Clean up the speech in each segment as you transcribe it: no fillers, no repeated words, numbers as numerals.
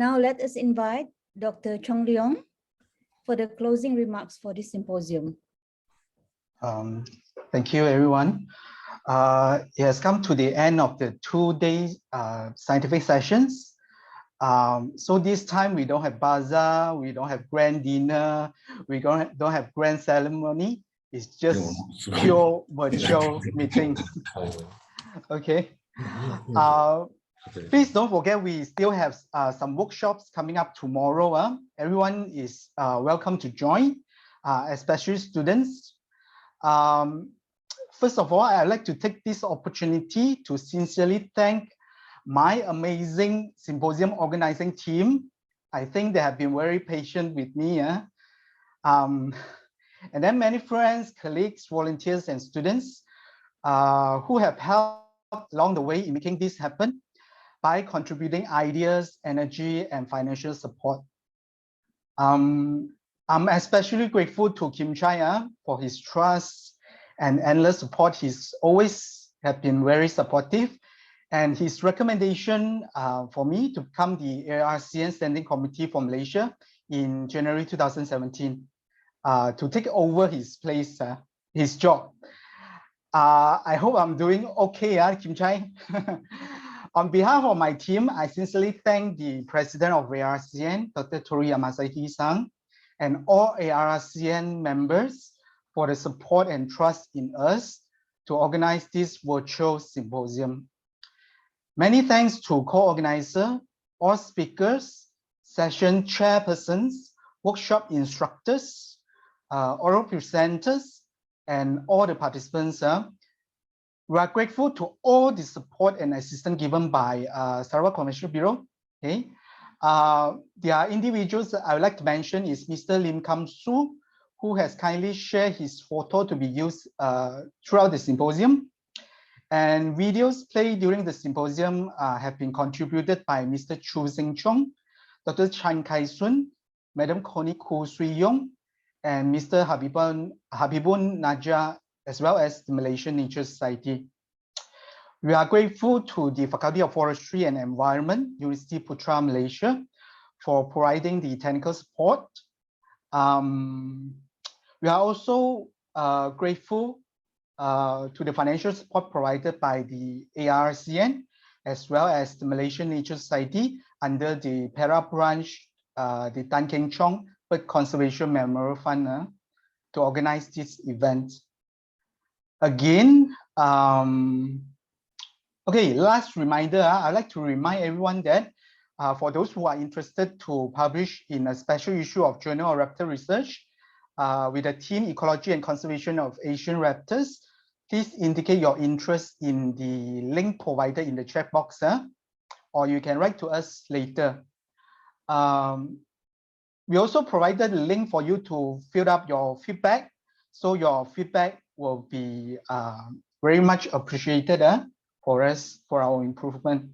Now let us invite Dr. Chong Leong for the closing remarks for this symposium. Thank you, everyone. It has come to the end of the 2-day scientific sessions. So this time we don't have bazaar, we don't have grand dinner, we don't have grand ceremony. It's just pure virtual meetings. Okay. Please don't forget we still have some workshops coming up tomorrow. Everyone is welcome to join, especially students. First of all, I'd like to take this opportunity to sincerely thank my amazing symposium organizing team. I think they have been very patient with me. And then many friends, colleagues, volunteers, and students who have helped along the way in making this happen by contributing ideas, energy, and financial support. I'm especially grateful to Kim Chai for his trust and endless support. He's always have been very supportive, and his recommendation for me to become the ARCN Standing Committee for Malaysia in January 2017 to take over his place, his job. I hope I'm doing okay, Kim Chai. On behalf of my team, I sincerely thank the President of ARCN, Dr. Tori Yamasaki-san, and all ARCN members for the support and trust in us to organize this virtual symposium. Many thanks to co-organizer, all speakers, session chairpersons, workshop instructors, oral presenters, and all the participants. We are grateful to all the support and assistance given by Sarawak Commercial Bureau. Okay, there are individuals I would like to mention is Mr. Lim Kam Su, who has kindly shared his photo to be used throughout the symposium. And videos played during the symposium have been contributed by Mr. Chu Seng Chong, Dr. Chan Kai Sun, Madam Connie Koo Sui Yong, and Mr. Habibun Naja, as well as the Malaysian Nature Society. We are grateful to the Faculty of Forestry and Environment, University Putra, Malaysia, for providing the technical support. We are also grateful to the financial support provided by the ARCN, as well as the Malaysian Nature Society under the Perak branch, the Tan Keng Chong Bird Conservation Memorial Fund to organize this event. Again, okay, last reminder, I'd like to remind everyone that for those who are interested to publish in a special issue of Journal of Raptor Research with the theme Ecology and Conservation of Asian Raptors, please indicate your interest in the link provided in the chat box, or you can write to us later. We also provided a link for you to fill up your feedback, so your feedback will be very much appreciated for us, for our improvement.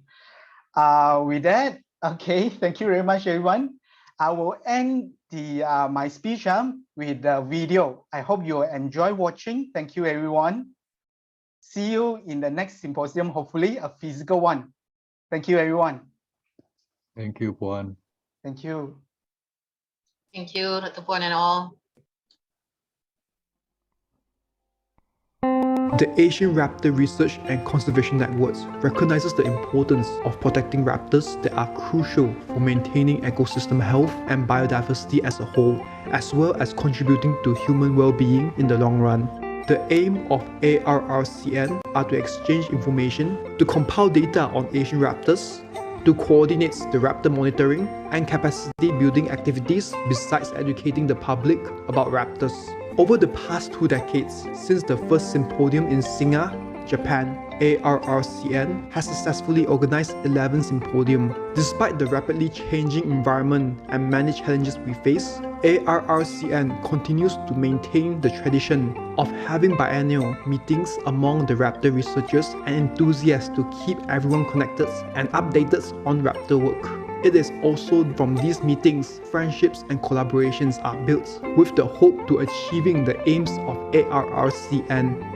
With that, okay, thank you very much, everyone. I will end my speech with the video. I hope you enjoy watching. Thank you, everyone. See you in the next symposium, hopefully a physical one. Thank you, everyone. Thank you, Puan. Thank you. Thank you, Dr. Puan and all. The Asian Raptor Research and Conservation Networks recognizes the importance of protecting raptors that are crucial for maintaining ecosystem health and biodiversity as a whole, as well as contributing to human well-being in the long run. The aim of ARRCN are to exchange information, to compile data on Asian raptors, to coordinate the raptor monitoring and capacity building activities besides educating the public about raptors. Over the past 2 decades, since the first symposium in Singa, Japan, ARRCN has successfully organized 11 symposiums. Despite the rapidly changing environment and many challenges we face, ARRCN continues to maintain the tradition of having biennial meetings among the raptor researchers and enthusiasts to keep everyone connected and updated on raptor work. It is also from these meetings, friendships and collaborations are built with the hope to achieving the aims of ARRCN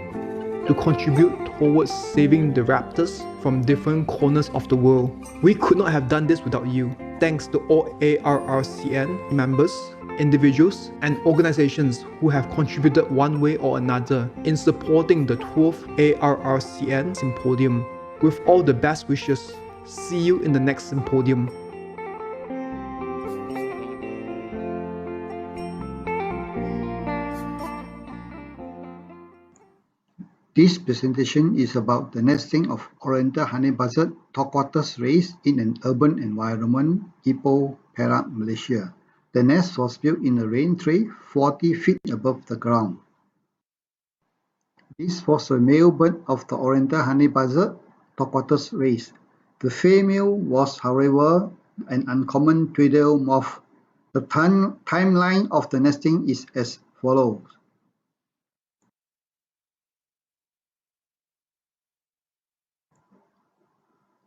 to contribute towards saving the raptors from different corners of the world. We could not have done this without you. thanks to all ARRCN members, individuals, and organizations who have contributed one way or another in supporting the 12th ARRCN Symposium. With all the best wishes, see you in the next symposium. This presentation is about the nesting of Oriental honey buzzard topquarters race in an urban environment, Ipoh, Perak, Malaysia. The nest was built in a rain tray 40 feet above the ground. This was a male bird of the Oriental honey buzzard topquarters race. The female was, however, an uncommon tweedle moth. The timeline of the nesting is as follows.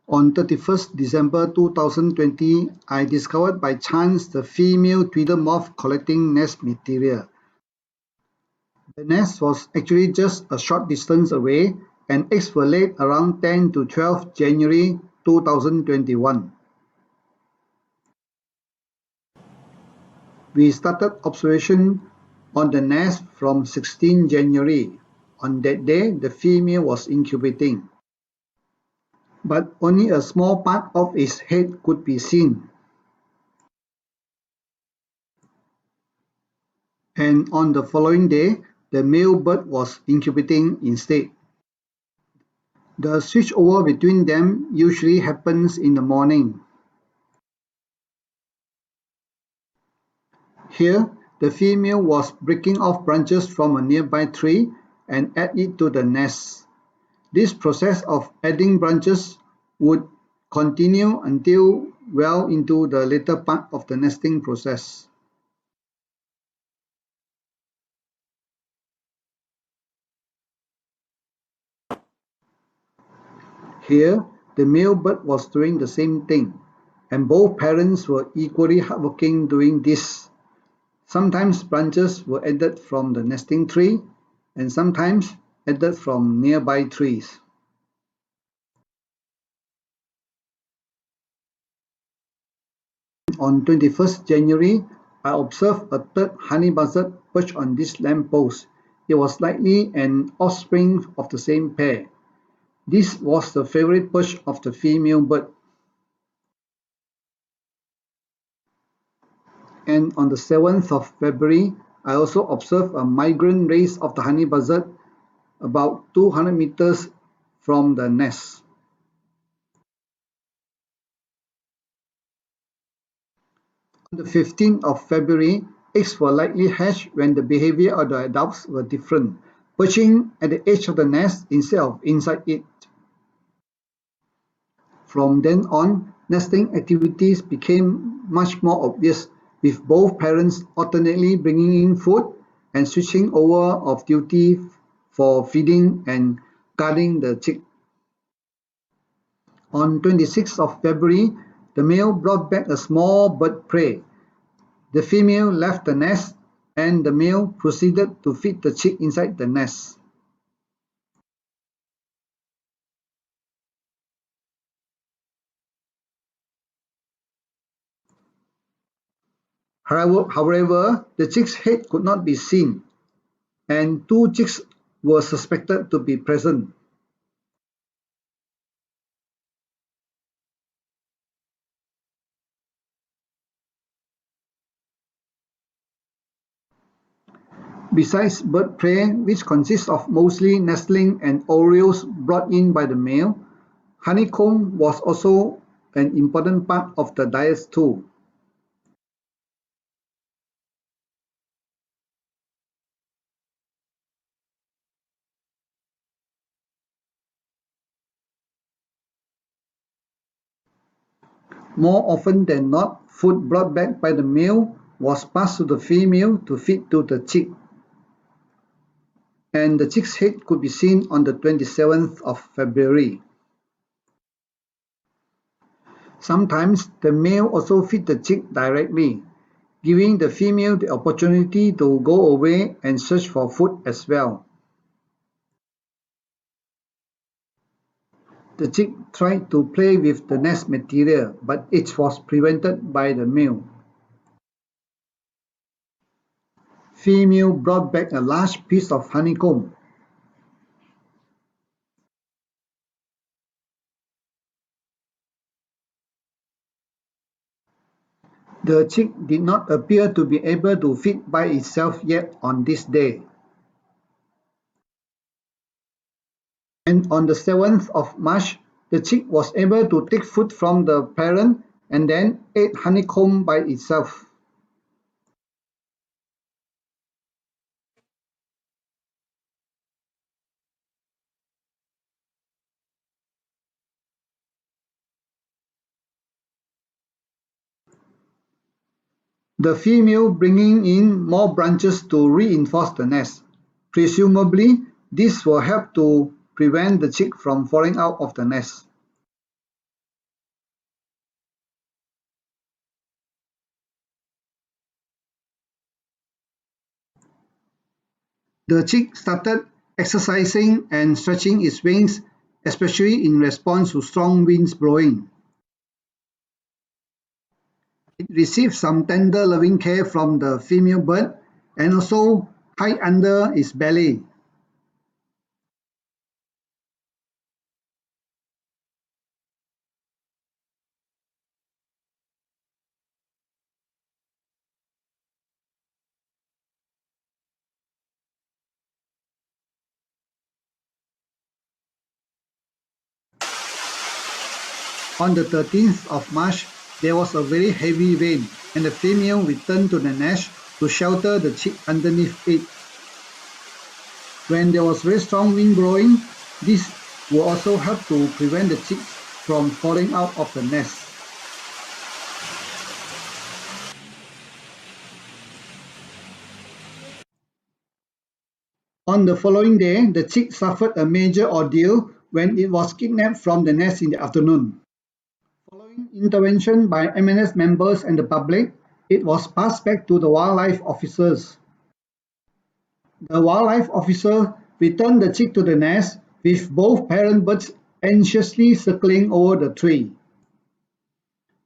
On 31st December 2020, I discovered by chance the female tweedle moth collecting nest material. The nest was actually just a short distance away, and eggs were laid around 10 to 12 January 2021. We started observation on the nest from 16 January. On that day, the female was incubating, but only a small part of its head could be seen. And on the following day, the male bird was incubating instead. The switchover between them usually happens in the morning. Here, the female was breaking off branches from a nearby tree and add it to the nest. This process of adding branches would continue until well into the later part of the nesting process. Here, the male bird was doing the same thing, and both parents were equally hardworking doing this. Sometimes branches were added from the nesting tree, and sometimes added from nearby trees. On 21st January, I observed a third honey buzzard perched on this lamppost. It was likely an offspring of the same pair. This was the favorite perch of the female bird. And on the 7th of February, I also observed a migrant race of the honey buzzard about 200 meters from the nest. On the 15th of February, eggs were likely hatched when the behavior of the adults were different, perching at the edge of the nest instead of inside it. From then on, nesting activities became much more obvious, with both parents alternately bringing in food and switching over of duty for feeding and guarding the chick. On 26th of February, the male brought back a small bird prey. The female left the nest, and the male proceeded to feed the chick inside the nest. However, the chick's head could not be seen, and 2 chicks were suspected to be present. Besides bird prey, which consists of mostly nestling and orioles brought in by the male, honeycomb was also an important part of the diet too. More often than not, food brought back by the male was passed to the female to feed to the chick, and the chick's head could be seen on the 27th of February. Sometimes the male also feed the chick directly, giving the female the opportunity to go away and search for food as well. The chick tried to play with the nest material, but it was prevented by the male. Female brought back a large piece of honeycomb. The chick did not appear to be able to feed by itself yet on this day. And on the 7th of March, the chick was able to take food from the parent and then ate honeycomb by itself. The female bringing in more branches to reinforce the nest. Presumably, this will help to prevent the chick from falling out of the nest. The chick started exercising and stretching its wings, especially in response to strong winds blowing. It received some tender loving care from the female bird and also high under its belly. On the 13th of March, there was a very heavy rain, and the female returned to the nest to shelter the chick underneath it. When there was very strong wind blowing, this will also help to prevent the chicks from falling out of the nest. On the following day, the chick suffered a major ordeal when it was kidnapped from the nest in the afternoon. Following intervention by MNS members and the public, it was passed back to the wildlife officers. The wildlife officer returned the chick to the nest with both parent birds anxiously circling over the tree.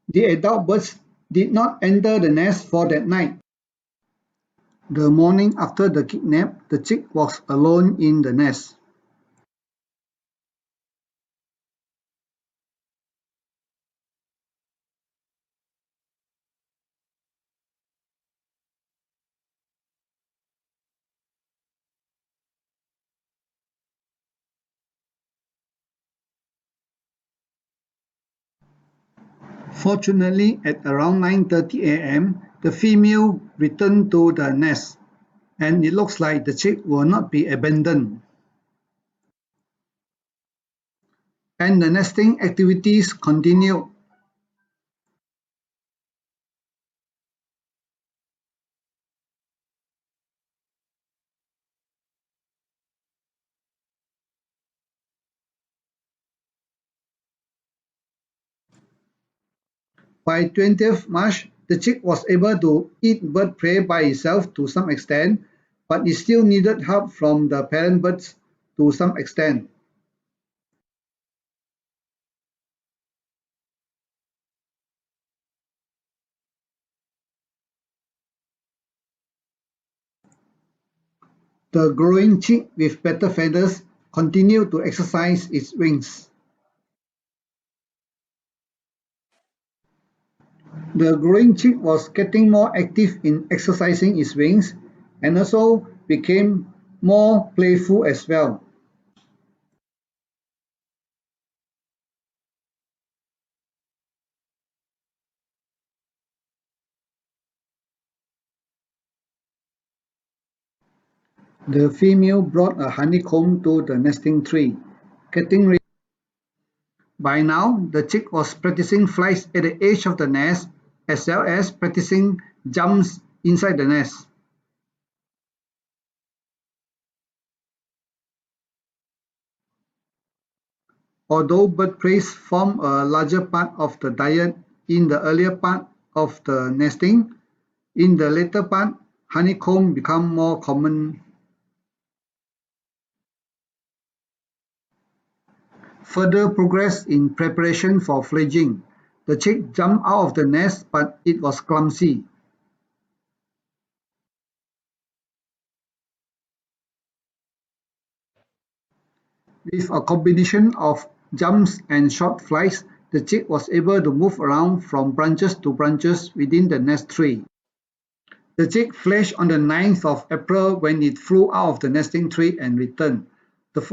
The adult birds did not enter the nest for that night. The morning after the kidnap, the chick was alone in the nest. Fortunately, at around 9:30 a.m., the female returned to the nest, and it looks like the chick will not be abandoned. And the nesting activities continued. By 20th March, the chick was able to eat bird prey by itself to some extent, but it still needed help from the parent birds to some extent. The growing chick with better feathers continued to exercise its wings. The growing chick was getting more active in exercising its wings and also became more playful as well. The female brought a honeycomb to the nesting tree. By now, the chick was practicing flights at the edge of the nest as well as practicing jumps inside the nest. Although bird prey form a larger part of the diet in the earlier part of the nesting, in the later part, honeycomb become more common. further progressed in preparation for fledging. The chick jumped out of the nest, but it was clumsy. With a combination of jumps and short flights, the chick was able to move around from branches to branches within the nest tree. The chick fledged on the 9th of April when it flew out of the nesting tree and returned.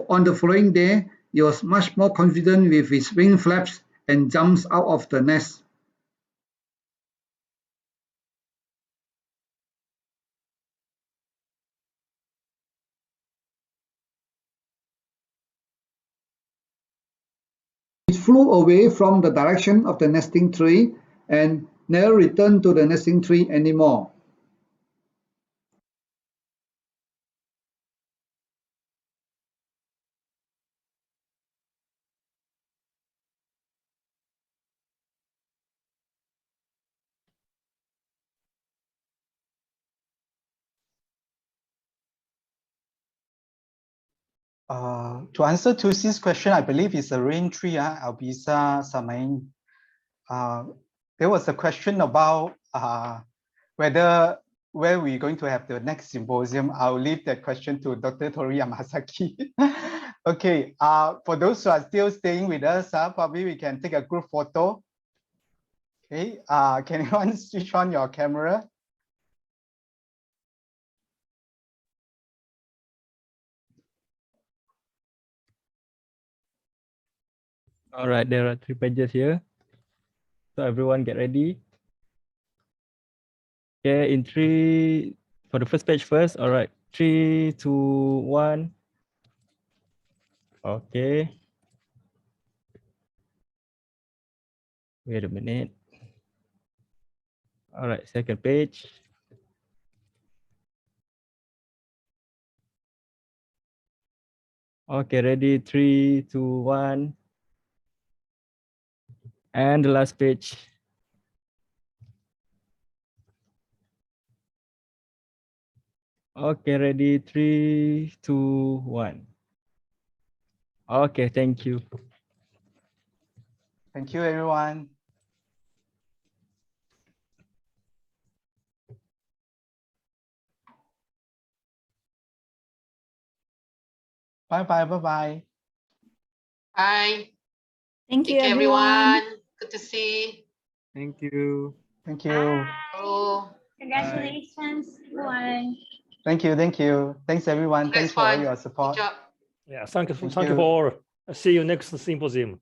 On the following day, it was much more confident with its wing flaps and jumps out of the nest. It flew away from the direction of the nesting tree and never returned to the nesting tree anymore. To answer Tusi's question, I believe it's a rain tree, Albisa Samain. There was a question about where we're going to have the next symposium. I'll leave that question to Dr. Tori Yamasaki. Okay, for those who are still staying with us, probably we can take a group photo. Okay, can anyone switch on your camera? All right, there are 3 pages here. So everyone get ready. Okay, in 3, for the first page first. All right, 3, 2, 1. Okay. Wait a minute. All right, second page. Okay, ready, 3, 2, 1. And the last page. Okay, ready, 3, 2, 1. Okay, thank you. Thank you, everyone. Bye-bye, bye-bye. Bye. Thank you, Take care, everyone. everyone. Good to see. Thank you. Thank you. Oh, Congratulations, Puan. Thank you, thank you. Thanks, everyone. congrats, Thanks for all Puan. your Good support. job. Yeah, thank you Thank for you. all. See you next symposium.